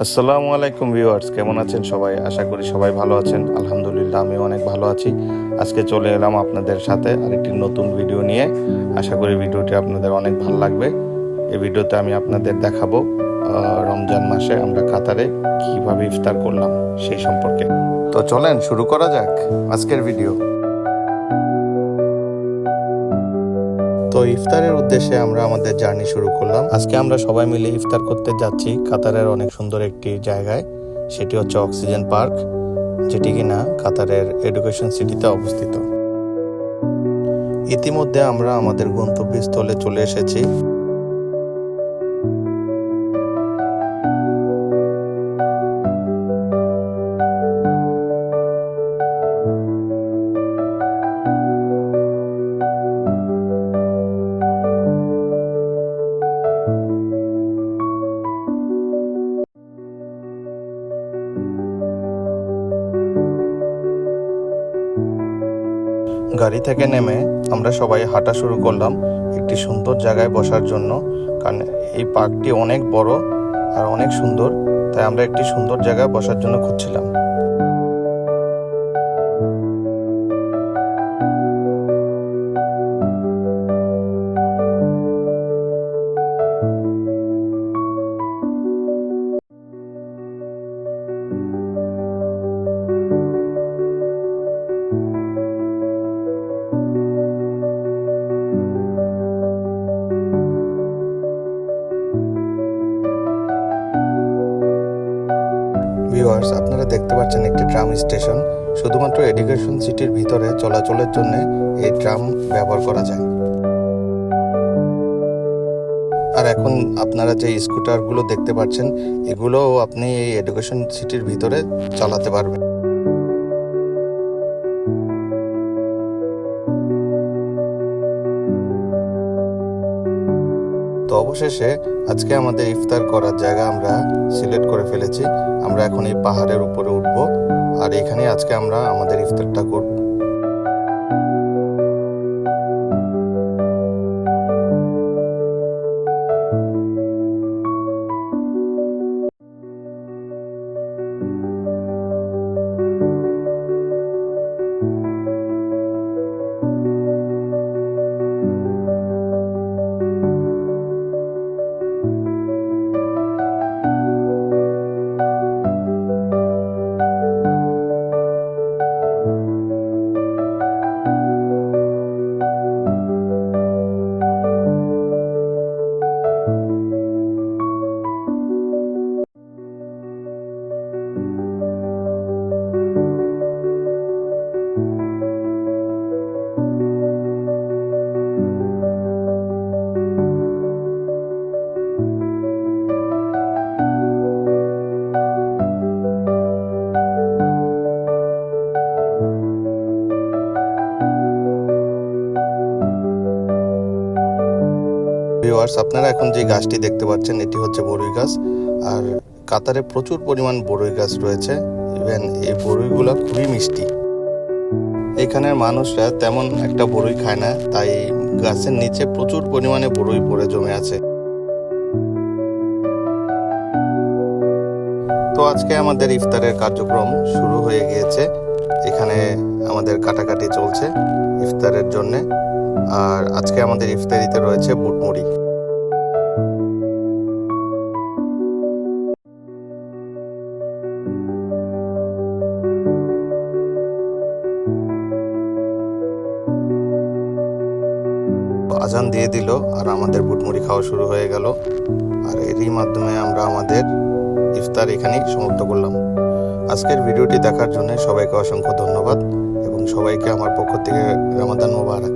আসসালামু আলাইকুম ভিউয়ার্স, কেমন আছেন সবাই? আশা করি সবাই ভালো আছেন। আলহামদুলিল্লাহ, আমিও অনেক ভালো আছি। আজকে চলে এলাম আপনাদের সাথে আরেকটি নতুন ভিডিও নিয়ে। আশা করি ভিডিওটি আপনাদের অনেক ভালো লাগবে। এই ভিডিওতে আমি আপনাদের দেখাবো রমজান মাসে আমরা কাতারে কিভাবে ইফতার করলাম সেই সম্পর্কে। তো চলেন শুরু করা যাক আজকের ভিডিও। তো ইফতারের উদ্দেশ্যে আমরা আমাদের জার্নি শুরু করলাম। আজকে আমরা সবাই মিলে ইফতার করতে যাচ্ছি কাতারের অনেক সুন্দর একটি জায়গায়। সেটি হচ্ছে অক্সিজেন পার্ক, যেটি কিনা কাতারের এডুকেশন সিটিতে অবস্থিত। ইতিমধ্যে আমরা আমাদের গন্তব্যস্থলে চলে এসেছি। গাড়ি থেকে নেমে আমরা সবাই হাঁটা শুরু করলাম একটি সুন্দর জায়গায় বসার জন্য, কারণ এই পার্কটি অনেক বড় আর অনেক সুন্দর, তাই আমরা একটি সুন্দর জায়গায় বসার জন্য খুঁজছিলাম। ভিউয়ার্স, আপনারা দেখতে পাচ্ছেন একটি ট্রাম স্টেশন। শুধুমাত্র এডুকেশন সিটির ভিতরে চলাচলের জন্য এই ট্রাম ব্যবহার করা যায়। আর এখন আপনারা যে স্কুটারগুলো দেখতে পাচ্ছেন, এগুলোও আপনি এই এডুকেশন সিটির ভিতরে চালাতে পারবেন। তো অবশেষে আজকে আমাদের ইফতার করার জায়গা আমরা সিলেক্ট করে ফেলেছি। আমরা এখন এই পাহাড়ের উপরে উঠবো, আর এখানে আজকে আমরা আমাদের ইফতারটা করব। ভিউয়ার্স, আপনারা এখন যে গাছটি দেখতে পাচ্ছেন, এটি হচ্ছে বড়ই গাছ। আর কাতারে প্রচুর পরিমাণ বড়ই গাছ রয়েছে। ইভেন এই বড়ইগুলো খুবই মিষ্টি। এখানের মানুষরা তেমন একটা বড়ই খায় না, তাই গাছের নিচে প্রচুর পরিমাণে বড়ই পড়ে জমে আছে। তো আজকে আমাদের ইফতারের কার্যক্রম শুরু হয়ে গিয়েছে। এখানে আমাদের কাটাকাটি চলছে ইফতারের জন্যে। আর আজকে আমাদের ইফতারিতে রয়েছে বুটমুড়ি। আজান দিয়ে দিল আর আমাদের বুটমুড়ি খাওয়া শুরু হয়ে গেল। আর এরই মাধ্যমে আমরা আমাদের ইফতার এখানেই সমাপ্ত করলাম। আজকের ভিডিওটি দেখার জন্য সবাইকে অসংখ্য ধন্যবাদ এবং সবাইকে আমার পক্ষ থেকে রমাদান মোবারক।